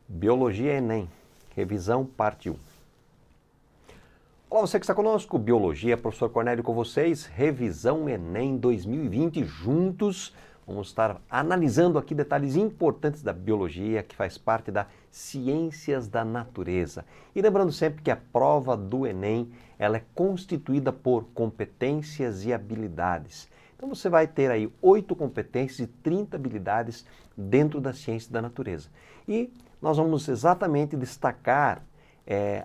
Biologia Enem, revisão parte 1. Olá, você que está conosco, Biologia, professor Cornélio com vocês, revisão Enem 2020, juntos vamos estar analisando aqui detalhes importantes da biologia, que faz parte das ciências da natureza. E lembrando sempre que a prova do Enem, ela é constituída por competências e habilidades. Então você vai ter aí 8 competências e 30 habilidades dentro da ciência da natureza. E nós vamos exatamente destacar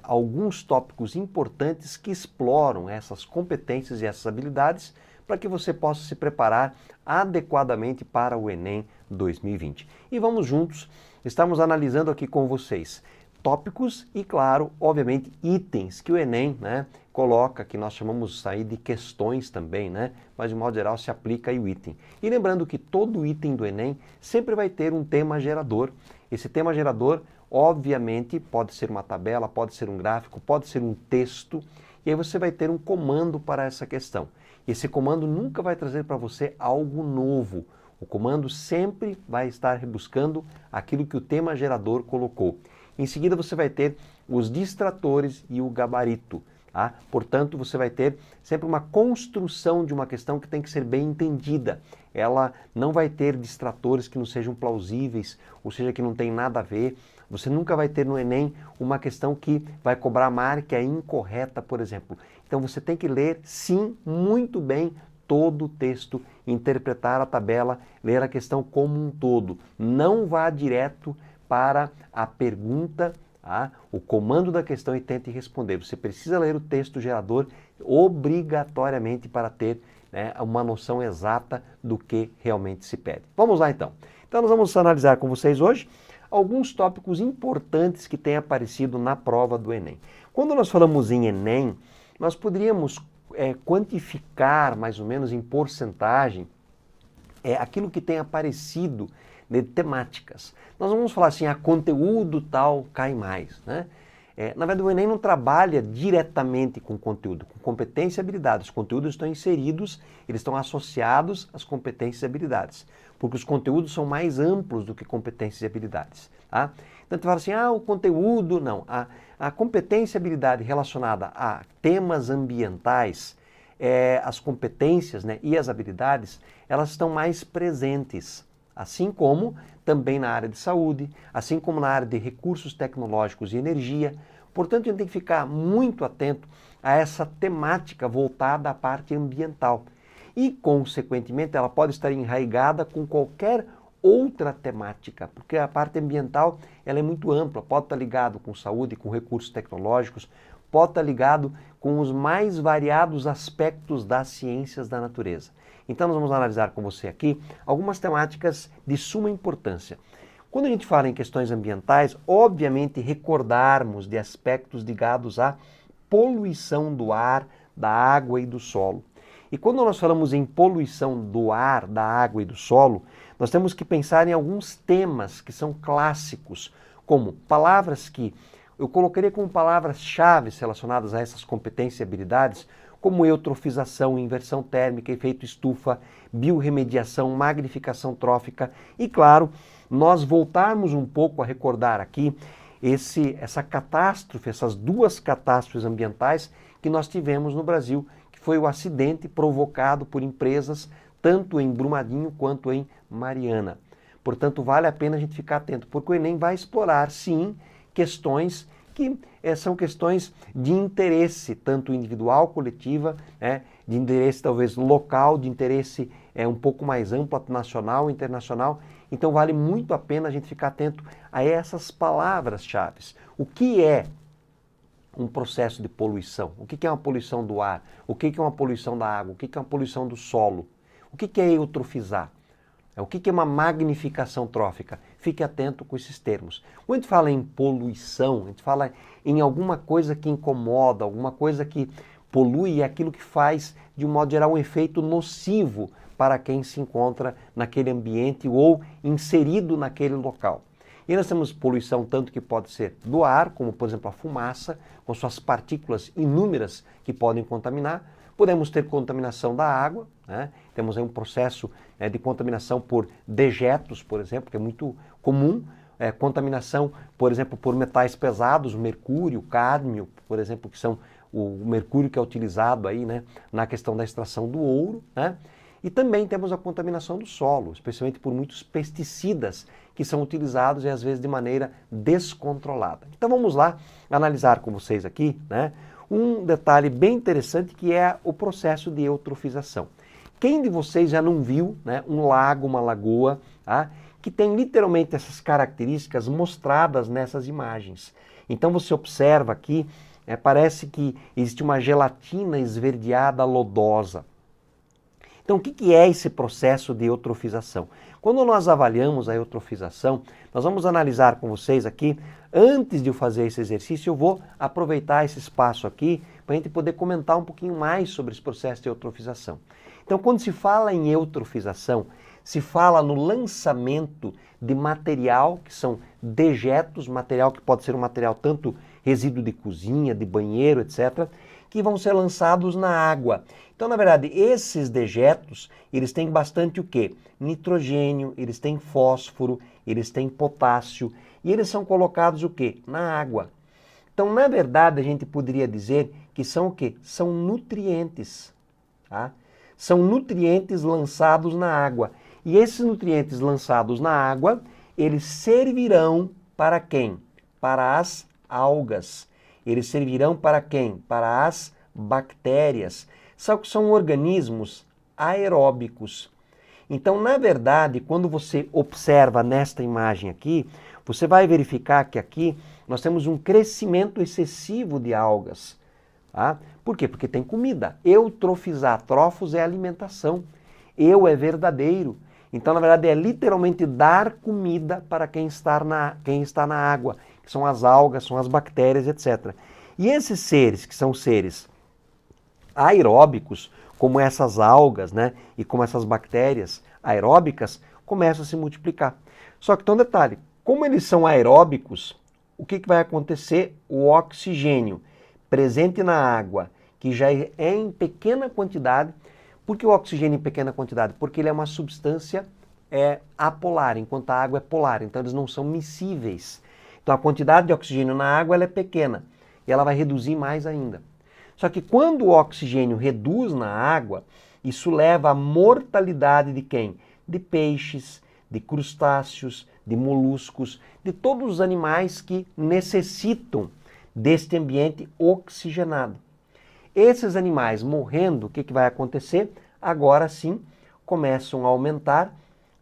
alguns tópicos importantes que exploram essas competências e essas habilidades para que você possa se preparar adequadamente para o Enem 2020. E vamos juntos, estamos analisando aqui com vocês tópicos e, claro, obviamente, itens que o Enem coloca, que nós chamamos aí de questões também, mas de modo geral se aplica aí o item. E lembrando que todo item do Enem sempre vai ter um tema gerador. Esse tema gerador, obviamente, pode ser uma tabela, pode ser um gráfico, pode ser um texto, e aí você vai ter um comando para essa questão. Esse comando nunca vai trazer para você algo novo. O comando sempre vai estar rebuscando aquilo que o tema gerador colocou. Em seguida você vai ter os distratores e o gabarito. Tá? Portanto, você vai ter sempre uma construção de uma questão que tem que ser bem entendida. Ela não vai ter distratores que não sejam plausíveis, ou seja, que não tem nada a ver. Você nunca vai ter no Enem uma questão que vai cobrar marca incorreta, por exemplo. Então você tem que ler, sim, muito bem todo o texto, interpretar a tabela, ler a questão como um todo. Não vá direto para a pergunta, o comando da questão e tente responder. Você precisa ler o texto gerador obrigatoriamente para ter uma noção exata do que realmente se pede. Vamos lá então. Então nós vamos analisar com vocês hoje alguns tópicos importantes que têm aparecido na prova do Enem. Quando nós falamos em Enem, nós poderíamos quantificar mais ou menos em porcentagem aquilo que tem aparecido de temáticas. Nós vamos falar assim, conteúdo tal cai mais, na verdade, o Enem não trabalha diretamente com conteúdo, com competência e habilidades. Os conteúdos estão inseridos, eles estão associados às competências e habilidades, porque os conteúdos são mais amplos do que competências e habilidades. Tá? Então, tu fala assim, o conteúdo, não. A competência e habilidade relacionada a temas ambientais, as competências e as habilidades, elas estão mais presentes. Assim como também na área de saúde, assim como na área de recursos tecnológicos e energia. Portanto, a gente tem que ficar muito atento a essa temática voltada à parte ambiental. E, consequentemente, ela pode estar enraizada com qualquer outra temática, porque a parte ambiental ela é muito ampla, pode estar ligado com saúde, com recursos tecnológicos, pode estar ligado com os mais variados aspectos das ciências da natureza. Então nós vamos analisar com você aqui algumas temáticas de suma importância. Quando a gente fala em questões ambientais, obviamente recordarmos de aspectos ligados à poluição do ar, da água e do solo. E quando nós falamos em poluição do ar, da água e do solo, nós temos que pensar em alguns temas que são clássicos, como palavras que eu colocaria como palavras-chave relacionadas a essas competências e habilidades, como eutrofização, inversão térmica, efeito estufa, biorremediação, magnificação trófica e, claro, nós voltarmos um pouco a recordar aqui essa catástrofe, essas duas catástrofes ambientais que nós tivemos no Brasil, que foi o acidente provocado por empresas tanto em Brumadinho quanto em Mariana. Portanto, vale a pena a gente ficar atento, porque o Enem vai explorar, sim, questões que são questões de interesse, tanto individual, coletiva, de interesse talvez local, de interesse um pouco mais amplo, nacional, internacional. Então vale muito a pena a gente ficar atento a essas palavras-chave. O que é um processo de poluição? O que é uma poluição do ar? O que é uma poluição da água? O que é uma poluição do solo? O que é eutrofizar? O que é uma magnificação trófica? Fique atento com esses termos. Quando a gente fala em poluição, a gente fala em alguma coisa que incomoda, alguma coisa que polui, é aquilo que faz, de um modo geral, um efeito nocivo para quem se encontra naquele ambiente ou inserido naquele local. E nós temos poluição tanto que pode ser do ar, como por exemplo a fumaça, com suas partículas inúmeras que podem contaminar. Podemos ter contaminação da água, temos aí um processo de contaminação por dejetos, por exemplo, que é muito comum. contaminação, por exemplo, por metais pesados, o mercúrio, o cádmio, por exemplo, que são o mercúrio que é utilizado aí, né, na questão da extração do ouro, né? E também temos a contaminação do solo, especialmente por muitos pesticidas que são utilizados e às vezes de maneira descontrolada. Então vamos lá analisar com vocês aqui, né, um detalhe bem interessante que é o processo de eutrofização. Quem de vocês já não viu, né, um lago, uma lagoa, tá, que tem literalmente essas características mostradas nessas imagens? Então você observa aqui, parece que existe uma gelatina esverdeada lodosa. Então, o que é esse processo de eutrofização? Quando nós avaliamos a eutrofização, nós vamos analisar com vocês aqui, antes de eu fazer esse exercício, eu vou aproveitar esse espaço aqui para a gente poder comentar um pouquinho mais sobre esse processo de eutrofização. Então, quando se fala em eutrofização, se fala no lançamento de material, que são dejetos, material que pode ser um material tanto resíduo de cozinha, de banheiro, etc., que vão ser lançados na água. Então, na verdade, esses dejetos, eles têm bastante o quê? Nitrogênio, eles têm fósforo, eles têm potássio, e eles são colocados o quê? Na água. Então, na verdade, a gente poderia dizer que são o quê? São nutrientes, tá? São nutrientes lançados na água. E esses nutrientes lançados na água, eles servirão para quem? Para as algas. Eles servirão para quem? Para as bactérias. São organismos aeróbicos. Então, na verdade, quando você observa nesta imagem aqui, você vai verificar que aqui nós temos um crescimento excessivo de algas. Tá? Por quê? Porque tem comida. Eutrofizar, trofos é alimentação. Eu é verdadeiro. Então, na verdade, é literalmente dar comida para quem está na água, que são as algas, são as bactérias, etc. E esses seres, que são seres aeróbicos, como essas algas, né, e como essas bactérias aeróbicas, começam a se multiplicar. Só que tem um detalhe, como eles são aeróbicos, o que vai acontecer? O oxigênio presente na água, que já é em pequena quantidade. Por que o oxigênio em pequena quantidade? Porque ele é uma substância apolar, enquanto a água é polar, então eles não são miscíveis. Então a quantidade de oxigênio na água ela é pequena e ela vai reduzir mais ainda. Só que quando o oxigênio reduz na água, isso leva à mortalidade de quem? De peixes, de crustáceos, de moluscos, de todos os animais que necessitam deste ambiente oxigenado. Esses animais morrendo, o que vai acontecer? Agora sim, começam a aumentar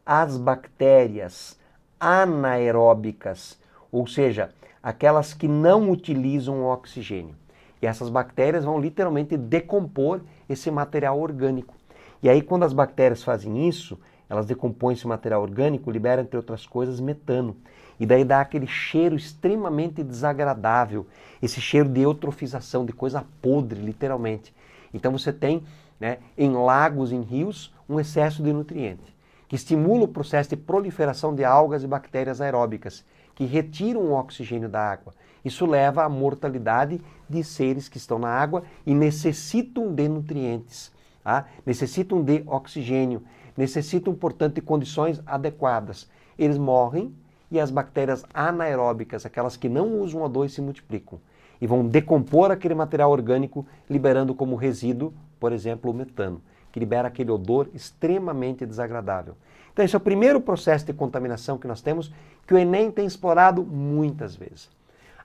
as bactérias anaeróbicas, ou seja, aquelas que não utilizam o oxigênio. E essas bactérias vão literalmente decompor esse material orgânico. E aí, quando as bactérias fazem isso, elas decompõem esse material orgânico, liberam, entre outras coisas, metano. E daí dá aquele cheiro extremamente desagradável, esse cheiro de eutrofização, de coisa podre, literalmente. Então você tem, né, em lagos, em rios, um excesso de nutriente, que estimula o processo de proliferação de algas e bactérias aeróbicas, que retiram o oxigênio da água. Isso leva à mortalidade de seres que estão na água e necessitam de nutrientes, tá? Necessitam de oxigênio, necessitam, portanto, de condições adequadas. Eles morrem e as bactérias anaeróbicas, aquelas que não usam O2, se multiplicam e vão decompor aquele material orgânico, liberando como resíduo, por exemplo, o metano, que libera aquele odor extremamente desagradável. Então esse é o primeiro processo de contaminação que nós temos, que o Enem tem explorado muitas vezes.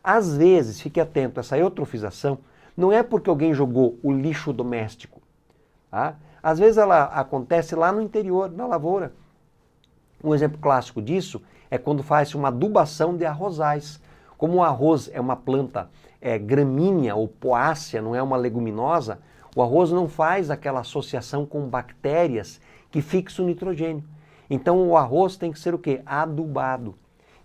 Às vezes, fique atento, essa eutrofização não é porque alguém jogou o lixo doméstico. Tá? Às vezes ela acontece lá no interior, na lavoura. Um exemplo clássico disso é quando faz uma adubação de arrozais. Como o arroz é uma planta gramínea ou poácea, não é uma leguminosa, o arroz não faz aquela associação com bactérias que fixam o nitrogênio. Então o arroz tem que ser o quê? Adubado.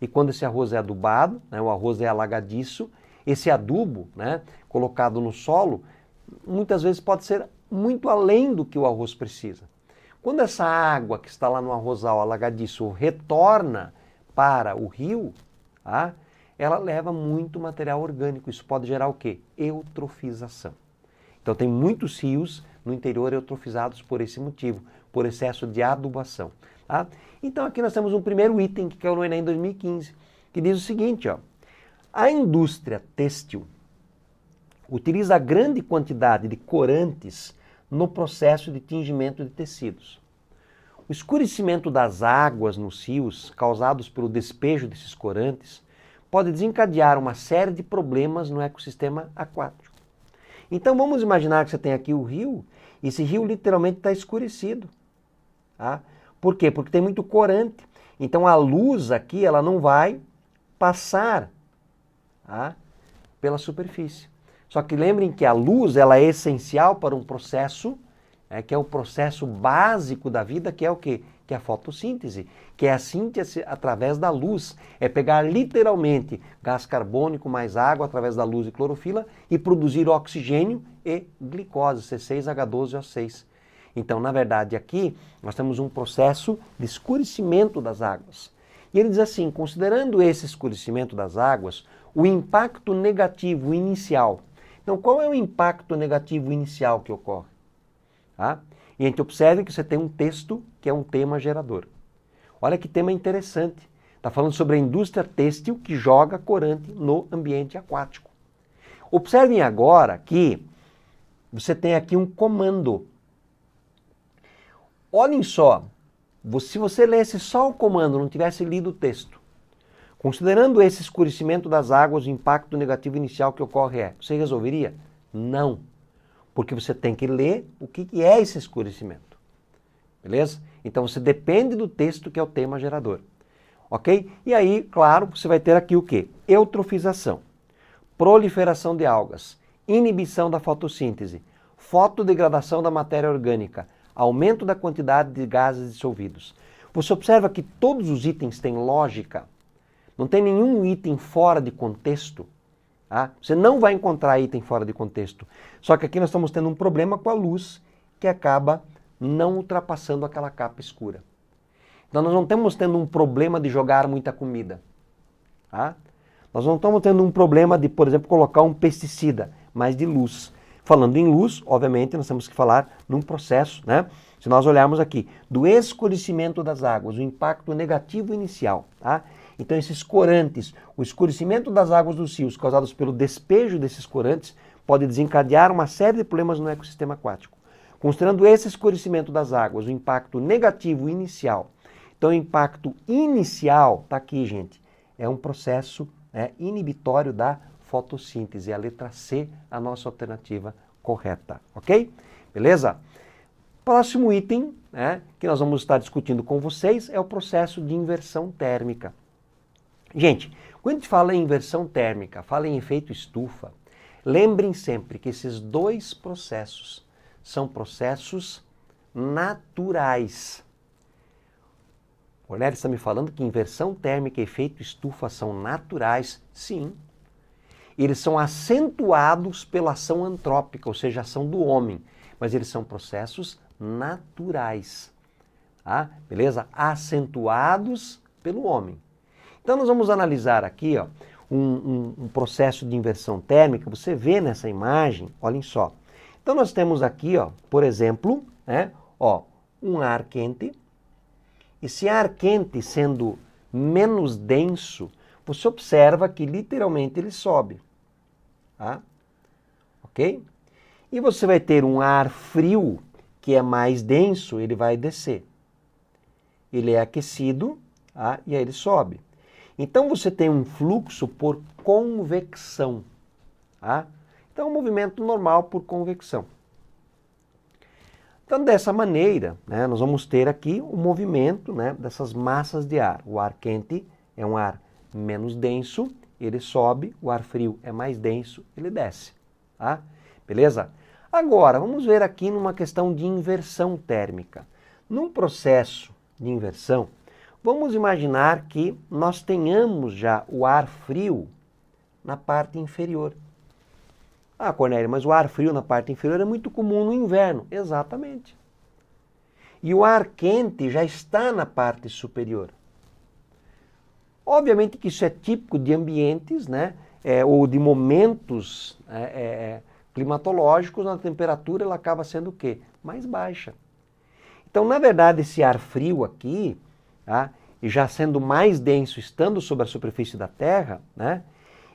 E quando esse arroz é adubado, né, o arroz é alagadiço, esse adubo, né, colocado no solo, muitas vezes pode ser muito além do que o arroz precisa. Quando essa água que está lá no arrozal alagadiço retorna para o rio, tá, ela leva muito material orgânico. Isso pode gerar o quê? Eutrofização. Então tem muitos rios no interior eutrofizados por esse motivo, por excesso de adubação. Tá? Então aqui nós temos um primeiro item que caiu no Enem 2015. que diz o seguinte, ó, a indústria têxtil utiliza grande quantidade de corantes no processo de tingimento de tecidos. O escurecimento das águas nos rios, causados pelo despejo desses corantes, pode desencadear uma série de problemas no ecossistema aquático. Então vamos imaginar que você tem aqui o rio, e esse rio literalmente está escurecido. Tá? Por quê? Porque tem muito corante. Então a luz aqui ela não vai passar, tá, pela superfície. Só que lembrem que a luz ela é essencial para um processo, que é o processo básico da vida, que é o quê? Que é a fotossíntese, que é a síntese através da luz. É pegar literalmente gás carbônico mais água através da luz e clorofila e produzir oxigênio e glicose, C6H12O6. Então, na verdade, aqui nós temos um processo de escurecimento das águas. E ele diz assim, considerando esse escurecimento das águas, o impacto negativo inicial. Então, qual é o impacto negativo inicial que ocorre? Tá? E a gente observe que você tem um texto que é um tema gerador. Olha que tema interessante. Está falando sobre a indústria têxtil que joga corante no ambiente aquático. Observem agora que você tem aqui um comando. Olhem só, se você lesse só o comando, não tivesse lido o texto, considerando esse escurecimento das águas, o impacto negativo inicial que ocorre você resolveria? Não. Porque você tem que ler o que é esse escurecimento. Beleza? Então você depende do texto que é o tema gerador. Ok? E aí, claro, você vai ter aqui o quê? Eutrofização, proliferação de algas, inibição da fotossíntese, fotodegradação da matéria orgânica, aumento da quantidade de gases dissolvidos. Você observa que todos os itens têm lógica. Não tem nenhum item fora de contexto. Tá? Você não vai encontrar item fora de contexto. Só que aqui nós estamos tendo um problema com a luz que acaba não ultrapassando aquela capa escura. Então nós não estamos tendo um problema de jogar muita comida. Tá? Nós não estamos tendo um problema de, por exemplo, colocar um pesticida, mas de luz. Falando em luz, obviamente, nós temos que falar num processo, né? Se nós olharmos aqui, do escurecimento das águas, o impacto negativo inicial, tá? Então esses corantes, o escurecimento das águas dos rios causados pelo despejo desses corantes pode desencadear uma série de problemas no ecossistema aquático. Considerando esse escurecimento das águas, o impacto negativo inicial. Então o impacto inicial, tá aqui gente, é um processo inibitório da fotossíntese, a letra C, a nossa alternativa correta, ok? Beleza? Próximo item que nós vamos estar discutindo com vocês é o processo de inversão térmica. Gente, quando a gente fala em inversão térmica, fala em efeito estufa, lembrem sempre que esses dois processos são processos naturais. O Ornelis está me falando que inversão térmica e efeito estufa são naturais? Sim. Eles são acentuados pela ação antrópica, ou seja, a ação do homem, mas eles são processos naturais. Tá? Beleza? Acentuados pelo homem. Então nós vamos analisar aqui um processo de inversão térmica. Você vê nessa imagem, olhem só. Então nós temos aqui, por exemplo, um ar quente. Esse ar quente sendo menos denso, você observa que literalmente ele sobe. Tá? Ok? E você vai ter um ar frio que é mais denso, ele vai descer. Ele é aquecido, tá? E aí ele sobe. Então você tem um fluxo por convecção. Tá? Então é um movimento normal por convecção. Então dessa maneira, nós vamos ter aqui o movimento dessas massas de ar. O ar quente é um ar menos denso, ele sobe, o ar frio é mais denso, ele desce. Tá? Beleza? Agora, vamos ver aqui numa questão de inversão térmica. Num processo de inversão, vamos imaginar que nós tenhamos já o ar frio na parte inferior. Ah, Cornélio, mas o ar frio na parte inferior é muito comum no inverno. Exatamente. E o ar quente já está na parte superior. Obviamente que isso é típico de ambientes, ou de momentos climatológicos, onde a temperatura ela acaba sendo o quê? Mais baixa. Então, na verdade, esse ar frio aqui, e já sendo mais denso, estando sobre a superfície da Terra, né,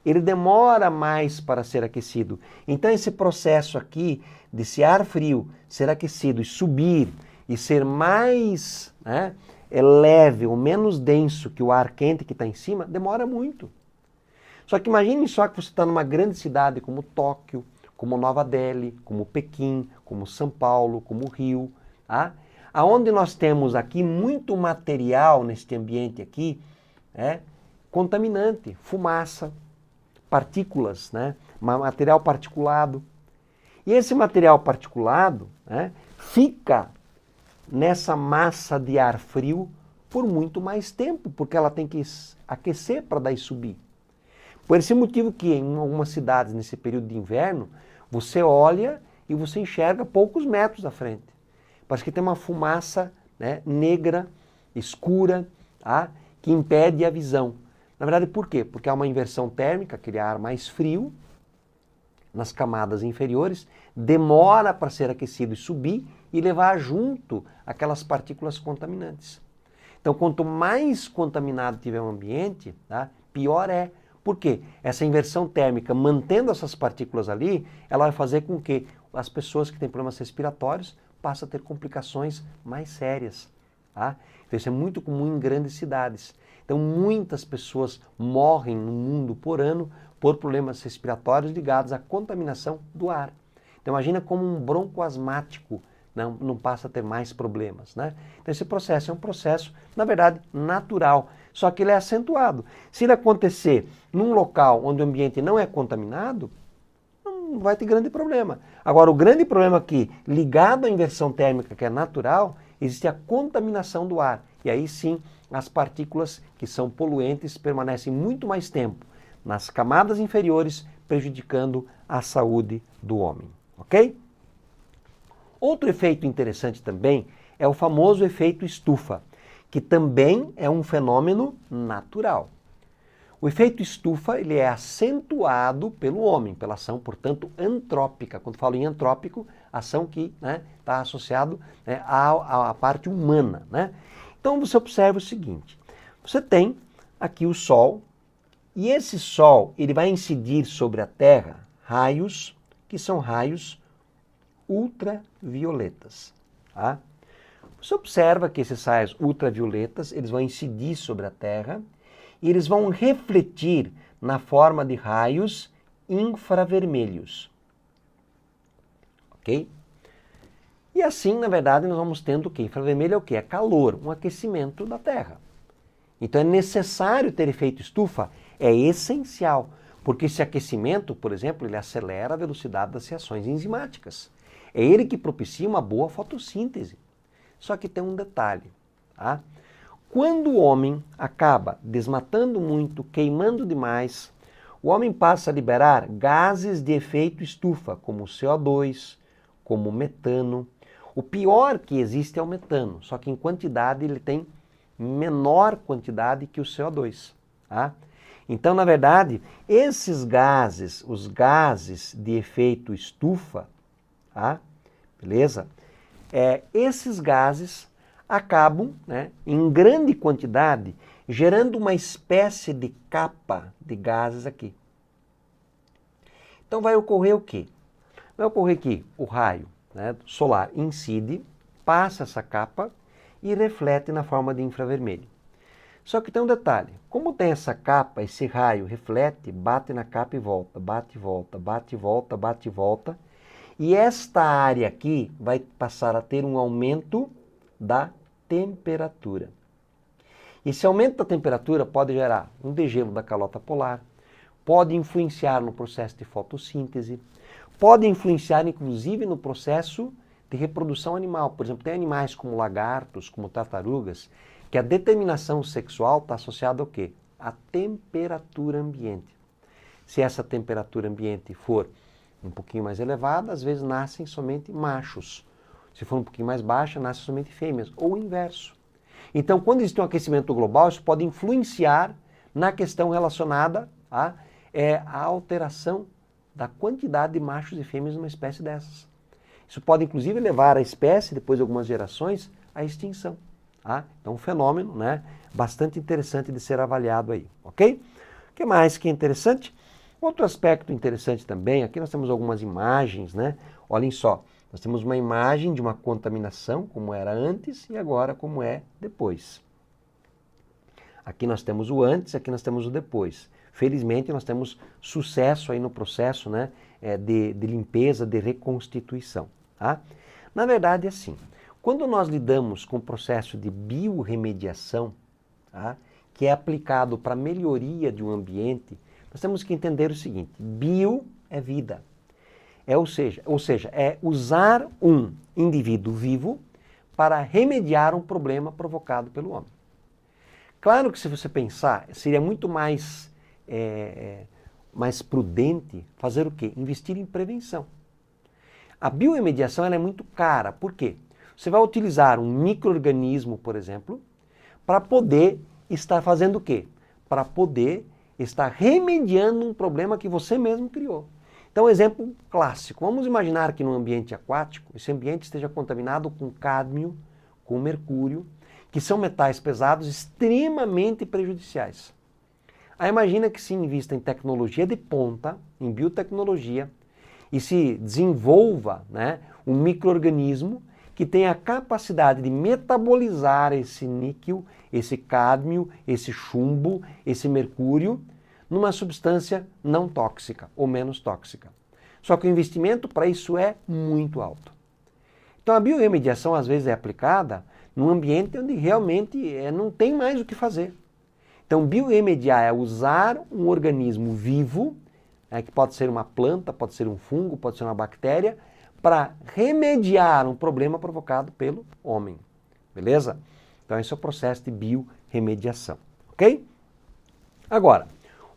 ele demora mais para ser aquecido. Então esse processo aqui desse ar frio ser aquecido e subir e ser mais, né, leve ou menos denso que o ar quente que está em cima, demora muito. Só que imagine só que você está numa grande cidade como Tóquio, como Nova Delhi, como Pequim, como São Paulo, como Rio, tá? Aonde nós temos aqui muito material neste ambiente aqui, contaminante, fumaça, partículas, né? Material particulado. E esse material particulado, né, fica nessa massa de ar frio por muito mais tempo, porque ela tem que aquecer para daí subir. Por esse motivo que em algumas cidades, nesse período de inverno, você olha e você enxerga poucos metros à frente. Parece que tem uma fumaça, né, negra, escura, tá, que impede a visão. Na verdade, por quê? Porque há uma inversão térmica, aquele ar mais frio, nas camadas inferiores, demora para ser aquecido e subir e levar junto aquelas partículas contaminantes. Então, quanto mais contaminado tiver o ambiente, tá, pior é. Por quê? Essa inversão térmica, mantendo essas partículas ali, ela vai fazer com que as pessoas que têm problemas respiratórios passem a ter complicações mais sérias. Tá? Então, isso é muito comum em grandes cidades. Então, muitas pessoas morrem no mundo por ano por problemas respiratórios ligados à contaminação do ar. Então, imagina como um broncoasmático não passa a ter mais problemas, né? Então, esse processo é um processo, na verdade, natural, só que ele é acentuado. Se ele acontecer num local onde o ambiente não é contaminado, não vai ter grande problema. Agora, o grande problema aqui, ligado à inversão térmica, que é natural, existe a contaminação do ar. E aí sim, as partículas que são poluentes permanecem muito mais tempo nas camadas inferiores, prejudicando a saúde do homem. Ok? Outro efeito interessante também é o famoso efeito estufa, que também é um fenômeno natural. O efeito estufa ele é acentuado pelo homem, pela ação, portanto, antrópica. Quando falo em antrópico, ação que está associado, né, à parte humana. Né? Então você observa o seguinte, você tem aqui o Sol, e esse Sol ele vai incidir sobre a Terra raios, que são raios ultravioletas. Tá? Você observa que esses raios ultravioletas eles vão incidir sobre a Terra e eles vão refletir na forma de raios infravermelhos. Ok? E assim, na verdade, nós vamos tendo o quê? Infravermelho é o quê? É calor, um aquecimento da Terra. Então é necessário ter efeito estufa, é essencial, porque esse aquecimento, por exemplo, ele acelera a velocidade das reações enzimáticas. É ele que propicia uma boa fotossíntese. Só que tem um detalhe, tá? Quando o homem acaba desmatando muito, queimando demais, o homem passa a liberar gases de efeito estufa, como o CO2, como o metano. O pior que existe é o metano, só que em quantidade ele tem menor quantidade que o CO2. Tá? Então, na verdade, esses gases, os gases de efeito estufa, tá? Beleza? Esses gases acabam, né, em grande quantidade, gerando uma espécie de capa de gases aqui. Então vai ocorrer o quê? Vai ocorrer que o raio, né, solar incide, passa essa capa e reflete na forma de infravermelho. Só que tem um detalhe, como tem essa capa, esse raio reflete, bate na capa e volta, bate e volta, bate e volta, bate e volta, e esta área aqui vai passar a ter um aumento da temperatura. Esse aumento da temperatura pode gerar um degelo da calota polar, pode influenciar no processo de fotossíntese, pode influenciar inclusive no processo de reprodução animal. Por exemplo, tem animais como lagartos, como tartarugas, que a determinação sexual está associada ao quê? À temperatura ambiente. Se essa temperatura ambiente for um pouquinho mais elevada, às vezes nascem somente machos. Se for um pouquinho mais baixa, nascem somente fêmeas, ou o inverso. Então, quando existe um aquecimento global, isso pode influenciar na questão relacionada à alteração da quantidade de machos e fêmeas numa espécie dessas. Isso pode, inclusive, levar a espécie, depois de algumas gerações, à extinção. Tá? Então, um fenômeno, né, bastante interessante de ser avaliado aí, ok? O que mais que é interessante? Outro aspecto interessante também, aqui nós temos algumas imagens, né? Olhem só, nós temos uma imagem de uma contaminação, como era antes e agora como é depois. Aqui nós temos o antes, aqui nós temos o depois. Felizmente nós temos sucesso aí no processo, né, de limpeza, de reconstituição. Tá? Na verdade é assim, quando nós lidamos com o processo de biorremediação, tá, que é aplicado para a melhoria de um ambiente, nós temos que entender o seguinte, bio é vida. Ou seja, é usar um indivíduo vivo para remediar um problema provocado pelo homem. Claro que se você pensar, seria muito mais prudente fazer o quê? Investir em prevenção. A biorremediação ela é muito cara. Por quê? Você vai utilizar um micro-organismo, por exemplo, para poder estar fazendo o quê? Para poder estar remediando um problema que você mesmo criou. Então, exemplo clássico. Vamos imaginar que no ambiente aquático, esse ambiente esteja contaminado com cádmio, com mercúrio, que são metais pesados extremamente prejudiciais. Aí imagina que se invista em tecnologia de ponta, em biotecnologia, e se desenvolva, né, um micro-organismo que tenha a capacidade de metabolizar esse níquel, esse cádmio, esse chumbo, esse mercúrio, numa substância não tóxica ou menos tóxica. Só que o investimento para isso é muito alto. Então a biorremediação às vezes é aplicada num ambiente onde realmente não tem mais o que fazer. Então biorremediar é usar um organismo vivo, que pode ser uma planta, pode ser um fungo, pode ser uma bactéria, para remediar um problema provocado pelo homem. Beleza? Então esse é o processo de biorremediação. Ok? Agora,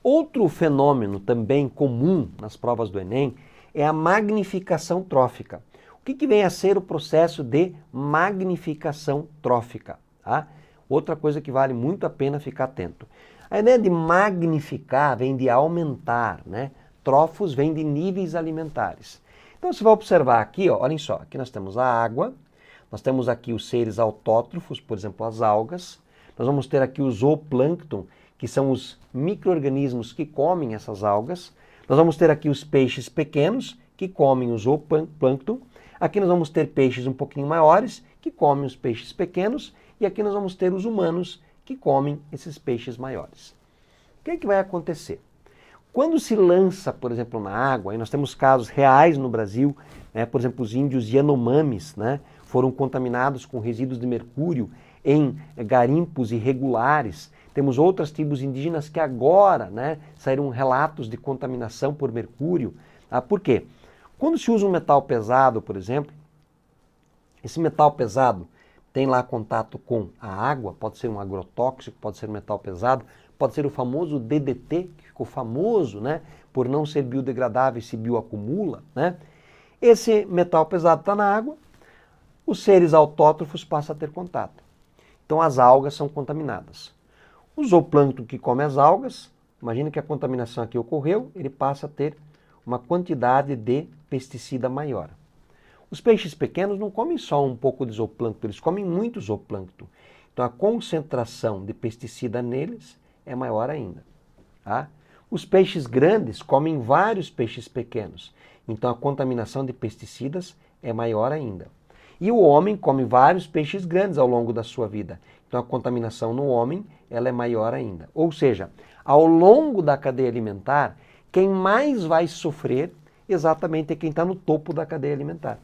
outro fenômeno também comum nas provas do Enem é a magnificação trófica. O que vem a ser o processo de magnificação trófica? Tá? Outra coisa que vale muito a pena ficar atento. A ideia de magnificar vem de aumentar, né? Trófos vem de níveis alimentares. Então você vai observar aqui, ó, olhem só, aqui nós temos a água, nós temos aqui os seres autótrofos, por exemplo, as algas, nós vamos ter aqui o zooplâncton, que são os micro-organismos que comem essas algas. Nós vamos ter aqui os peixes pequenos, que comem o zooplâncton. Aqui nós vamos ter peixes um pouquinho maiores, que comem os peixes pequenos. E aqui nós vamos ter os humanos, que comem esses peixes maiores. O que vai acontecer? Quando se lança, por exemplo, na água, e nós temos casos reais no Brasil, né, por exemplo, os índios Yanomamis, né, foram contaminados com resíduos de mercúrio em garimpos irregulares. Temos outras tribos indígenas que agora, né, saíram relatos de contaminação por mercúrio. Tá? Por quê? Quando se usa um metal pesado, por exemplo, esse metal pesado tem lá contato com a água, pode ser um agrotóxico, pode ser um metal pesado, pode ser o famoso DDT, que ficou famoso, né, por não ser biodegradável e se bioacumula. Né? Esse metal pesado está na água, os seres autótrofos passam a ter contato. Então as algas são contaminadas. O zooplâncton que come as algas, imagina que a contaminação aqui ocorreu, ele passa a ter uma quantidade de pesticida maior. Os peixes pequenos não comem só um pouco de zooplâncton, eles comem muito zooplâncton. Então a concentração de pesticida neles é maior ainda. Tá? Os peixes grandes comem vários peixes pequenos, então a contaminação de pesticidas é maior ainda. E o homem come vários peixes grandes ao longo da sua vida, então a contaminação no homem ela é maior ainda. Ou seja, ao longo da cadeia alimentar, quem mais vai sofrer exatamente é quem está no topo da cadeia alimentar.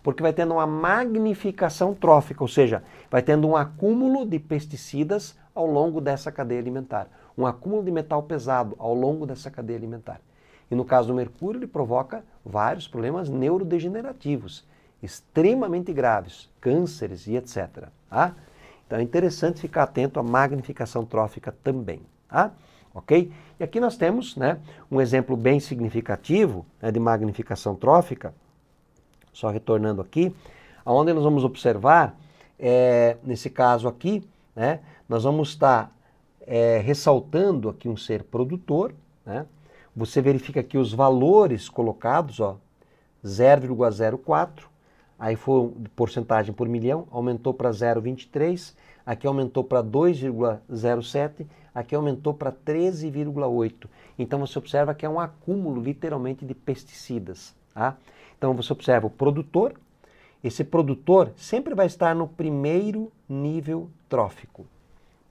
Porque vai tendo uma magnificação trófica, ou seja, vai tendo um acúmulo de pesticidas ao longo dessa cadeia alimentar, um acúmulo de metal pesado ao longo dessa cadeia alimentar. E no caso do mercúrio, ele provoca vários problemas neurodegenerativos, extremamente graves, cânceres e etc. Tá? Então é interessante ficar atento à magnificação trófica também. Tá? Ok? E aqui nós temos, né, um exemplo bem significativo, né, de magnificação trófica, só retornando aqui, onde nós vamos observar, nesse caso aqui, né, nós vamos estar ressaltando aqui um ser produtor, né? Você verifica aqui os valores colocados, ó, 0,04, aí foi porcentagem por milhão, aumentou para 0,23, aqui aumentou para 2,07, aqui aumentou para 13,8. Então você observa que é um acúmulo literalmente de pesticidas. Tá? Então você observa o produtor, esse produtor sempre vai estar no primeiro nível trófico,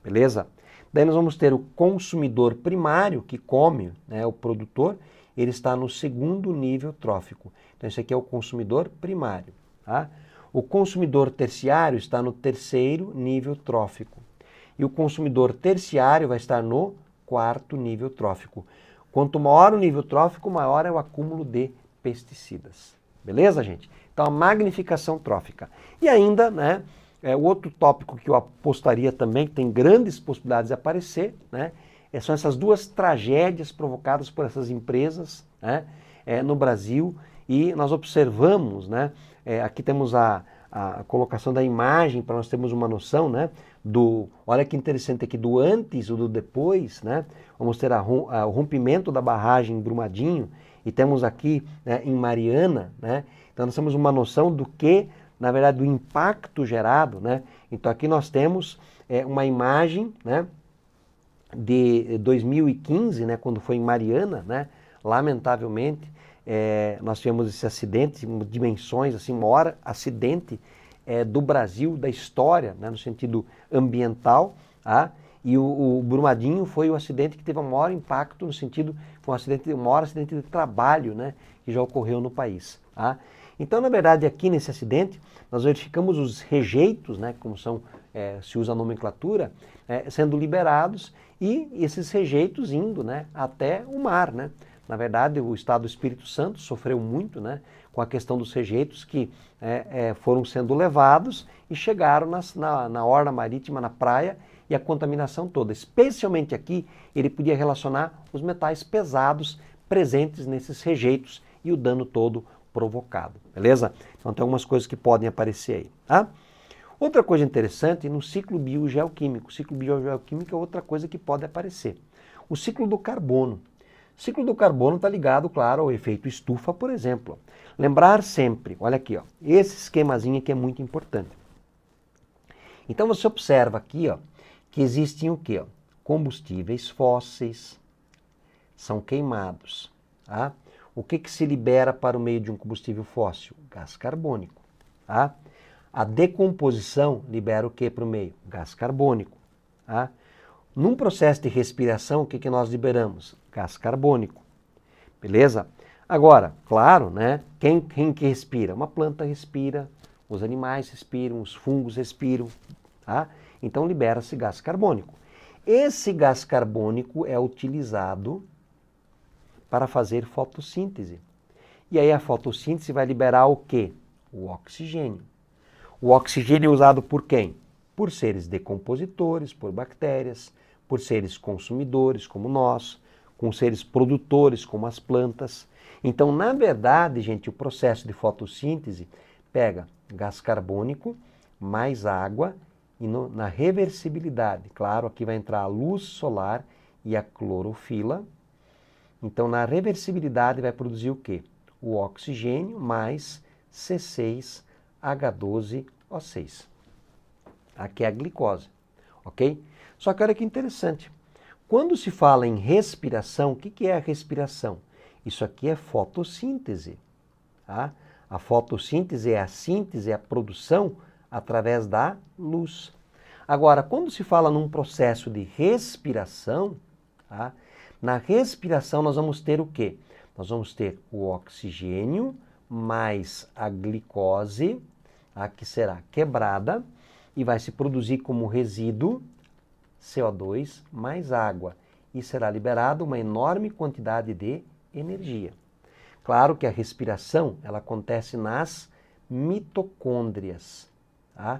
beleza? Daí nós vamos ter o consumidor primário, que come, né, o produtor, ele está no segundo nível trófico. Então esse aqui é o consumidor primário. Tá? O consumidor terciário está no terceiro nível trófico. E o consumidor terciário vai estar no quarto nível trófico. Quanto maior o nível trófico, maior é o acúmulo de pesticidas. Beleza, gente? Então, a magnificação trófica. E ainda, né, o outro tópico que eu apostaria também, que tem grandes possibilidades de aparecer, né, são essas duas tragédias provocadas por essas empresas, né, no Brasil. E nós observamos, né, aqui temos a colocação da imagem para nós termos uma noção, né, olha que interessante aqui, do antes e do depois, né, vamos ter o rompimento da barragem em Brumadinho, e temos aqui, né, em Mariana, né, então nós temos uma noção do que, na verdade, do impacto gerado, né, então aqui nós temos uma imagem, né, de 2015, né, quando foi em Mariana, né, lamentavelmente, nós tivemos esse acidente, dimensões, assim, maior acidente do Brasil, da história, né, no sentido ambiental, tá? E o Brumadinho foi o acidente que teve o maior impacto no sentido, foi o maior acidente de trabalho, né, que já ocorreu no país. Tá? Então, na verdade, aqui nesse acidente, nós verificamos os rejeitos, né, como se usa a nomenclatura, sendo liberados e esses rejeitos indo, né, até o mar, né. Na verdade, o estado do Espírito Santo sofreu muito, né, com a questão dos rejeitos que foram sendo levados e chegaram na orla marítima, na praia, e a contaminação toda. Especialmente aqui, ele podia relacionar os metais pesados presentes nesses rejeitos e o dano todo provocado, beleza? Então tem algumas coisas que podem aparecer aí, tá? Outra coisa interessante no ciclo biogeoquímico. O ciclo biogeoquímico é outra coisa que pode aparecer. O ciclo do carbono. O ciclo do carbono está ligado, claro, ao efeito estufa, por exemplo. Lembrar sempre, olha aqui, ó, esse esquemazinho aqui é muito importante. Então você observa aqui, ó, que existem o quê? Ó? Combustíveis fósseis são queimados. Tá? O que se libera para o meio de um combustível fóssil? Gás carbônico. Tá? A decomposição libera o que para o meio? Gás carbônico. Tá? Num processo de respiração, o que nós liberamos? Gás carbônico. Beleza? Agora, claro, né? Quem que respira? Uma planta respira, os animais respiram, os fungos respiram. Tá? Então libera-se gás carbônico. Esse gás carbônico é utilizado para fazer fotossíntese. E aí a fotossíntese vai liberar o quê? O oxigênio. O oxigênio é usado por quem? Por seres decompositores, por bactérias, por seres consumidores, como nós, com seres produtores, como as plantas. Então, na verdade, gente, o processo de fotossíntese pega gás carbônico mais água e na reversibilidade. Claro, aqui vai entrar a luz solar e a clorofila. Então, na reversibilidade vai produzir o quê? O oxigênio mais C6H12O6. Aqui é a glicose, ok? Só que olha que interessante. Quando se fala em respiração, o que é a respiração? Isso aqui é fotossíntese. Tá? A fotossíntese é a síntese, é a produção através da luz. Agora, quando se fala num processo de respiração, tá? Na respiração nós vamos ter o quê? Nós vamos ter o oxigênio mais a glicose, tá? Que será quebrada e vai se produzir como resíduo CO2 mais água e será liberada uma enorme quantidade de energia. Claro que a respiração ela acontece nas mitocôndrias, tá?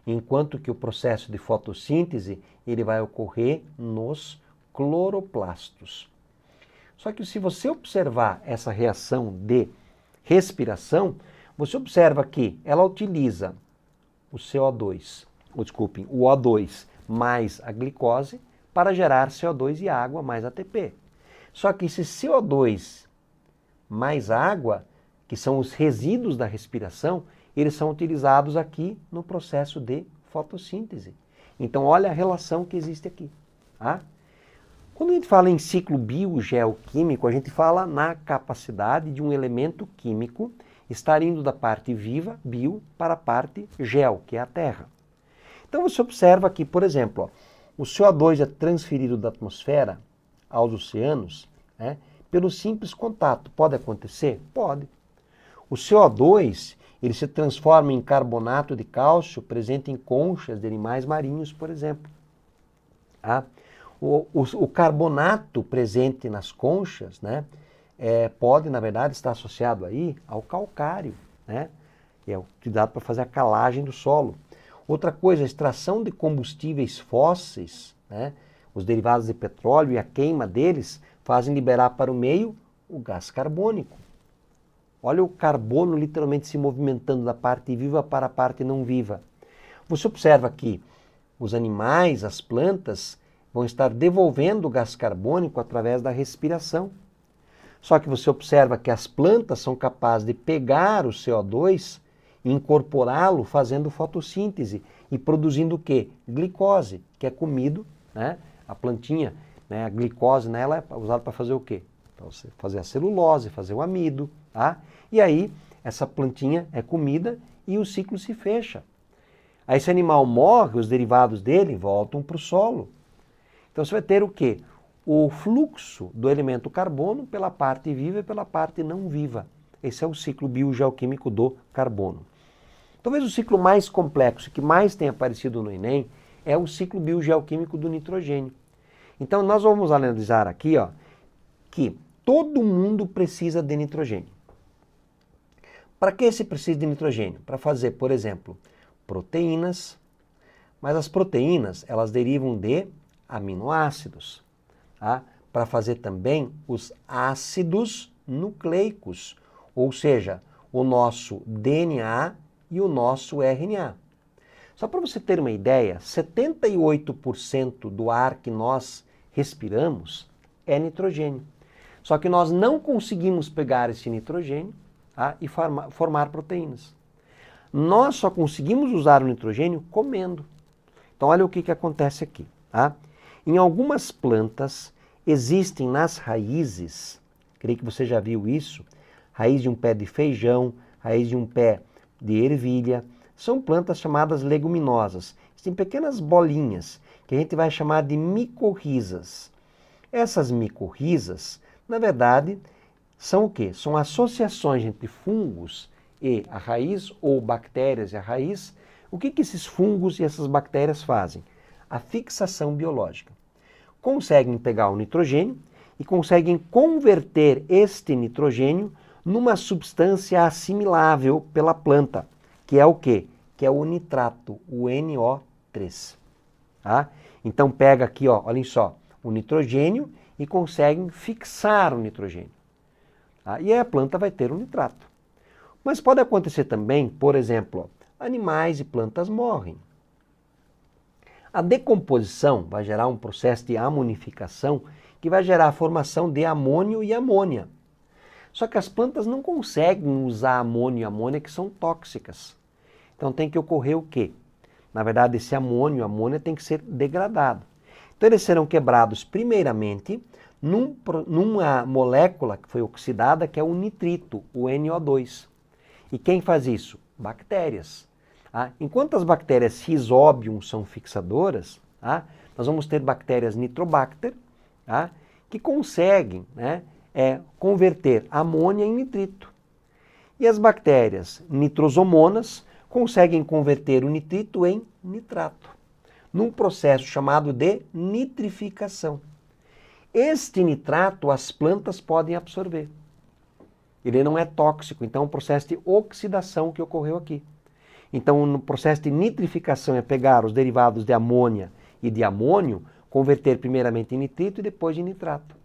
Enquanto que o processo de fotossíntese ele vai ocorrer nos cloroplastos. Só que se você observar essa reação de respiração, você observa que ela utiliza o CO2, o O2 mais a glicose para gerar CO2 e água mais ATP. Só que esse CO2 mais água, que são os resíduos da respiração, eles são utilizados aqui no processo de fotossíntese. Então, olha a relação que existe aqui. Tá? Quando a gente fala em ciclo biogeoquímico, a gente fala na capacidade de um elemento químico estar indo da parte viva, bio, para a parte gel, que é a Terra. Então você observa aqui, por exemplo, ó, o CO2 é transferido da atmosfera aos oceanos, né, pelo simples contato. Pode acontecer? Pode. O CO2 ele se transforma em carbonato de cálcio presente em conchas de animais marinhos, por exemplo. Tá? O carbonato presente nas conchas, né, pode, na verdade, estar associado aí ao calcário, né, que é utilizado para fazer a calagem do solo. Outra coisa, a extração de combustíveis fósseis, né, os derivados de petróleo e a queima deles fazem liberar para o meio o gás carbônico. Olha o carbono literalmente se movimentando da parte viva para a parte não viva. Você observa que os animais, as plantas, vão estar devolvendo o gás carbônico através da respiração. Só que você observa que as plantas são capazes de pegar o CO2 e incorporá-lo fazendo fotossíntese e produzindo o quê? Glicose, que é comido, né? A plantinha, né? A glicose nela é usada para fazer o quê? Para você fazer a celulose, fazer o amido, tá? E aí essa plantinha é comida e o ciclo se fecha. Aí esse animal morre, os derivados dele voltam para o solo. Então você vai ter o quê? O fluxo do elemento carbono pela parte viva e pela parte não viva. Esse é o ciclo biogeoquímico do carbono. Talvez o ciclo mais complexo, que mais tem aparecido no Enem, é o ciclo biogeoquímico do nitrogênio. Então nós vamos analisar aqui, ó, que todo mundo precisa de nitrogênio. Para que se precisa de nitrogênio? Para fazer, por exemplo, proteínas, mas as proteínas, elas derivam de aminoácidos, tá? Para fazer também os ácidos nucleicos, ou seja, o nosso DNA e o nosso RNA. Só para você ter uma ideia, 78% do ar que nós respiramos é nitrogênio. Só que nós não conseguimos pegar esse nitrogênio, tá, e formar proteínas. Nós só conseguimos usar o nitrogênio comendo. Então olha o que acontece aqui. Tá? Em algumas plantas existem nas raízes, creio que você já viu isso, raiz de um pé de feijão, raiz de um pé de ervilha, são plantas chamadas leguminosas. Tem pequenas bolinhas que a gente vai chamar de micorrizas. Essas micorrizas, na verdade, são o quê? São associações entre fungos e a raiz, ou bactérias e a raiz. O que esses fungos e essas bactérias fazem? A fixação biológica. Conseguem pegar o nitrogênio e conseguem converter este nitrogênio numa substância assimilável pela planta, que é o quê? Que é o nitrato, o NO3. Tá? Então pega aqui, ó, olhem só, o nitrogênio e conseguem fixar o nitrogênio. Tá? E aí a planta vai ter o nitrato. Mas pode acontecer também, por exemplo, ó, animais e plantas morrem. A decomposição vai gerar um processo de amonificação que vai gerar a formação de amônio e amônia. Só que as plantas não conseguem usar amônio e amônia, que são tóxicas. Então tem que ocorrer o quê? Na verdade, esse amônio e amônia tem que ser degradado. Então eles serão quebrados primeiramente numa molécula que foi oxidada, que é o nitrito, o NO2. E quem faz isso? Bactérias. Tá? Enquanto as bactérias Rhizobium são fixadoras, tá? Nós vamos ter bactérias Nitrobacter, tá? Que conseguem, né, converter amônia em nitrito. E as bactérias nitrosomonas conseguem converter o nitrito em nitrato, num processo chamado de nitrificação. Este nitrato as plantas podem absorver. Ele não é tóxico, então é um processo de oxidação que ocorreu aqui. Então, no processo de nitrificação é pegar os derivados de amônia e de amônio, converter primeiramente em nitrito e depois em nitrato.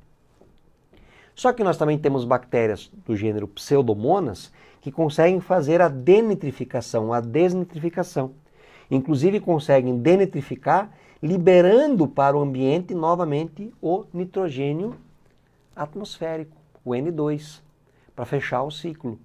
Só que nós também temos bactérias do gênero Pseudomonas que conseguem fazer a denitrificação, a desnitrificação. Inclusive conseguem denitrificar, liberando para o ambiente novamente o nitrogênio atmosférico, o N2, para fechar o ciclo.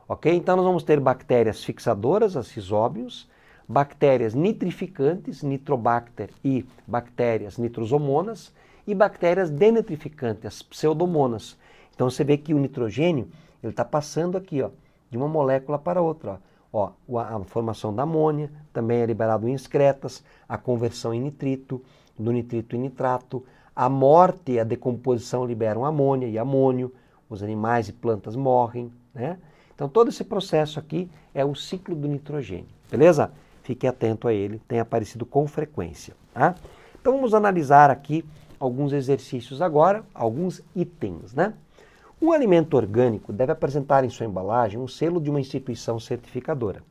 Ok? Então nós vamos ter bactérias fixadoras, as Rhizobiums, bactérias nitrificantes, Nitrobacter e bactérias nitrosomonas, e bactérias denitrificantes, as pseudomonas. Então você vê que o nitrogênio ele está passando aqui, ó, de uma molécula para outra. Ó. A formação da amônia também é liberado em excretas, a conversão em nitrito, do nitrito em nitrato, a morte e a decomposição liberam amônia e amônio, os animais e plantas morrem, né? Então todo esse processo aqui é o ciclo do nitrogênio, beleza? Fique atento a ele, tem aparecido com frequência, tá? Então vamos analisar aqui alguns exercícios agora, alguns itens, né? Um alimento orgânico deve apresentar em sua embalagem um selo de uma instituição certificadora,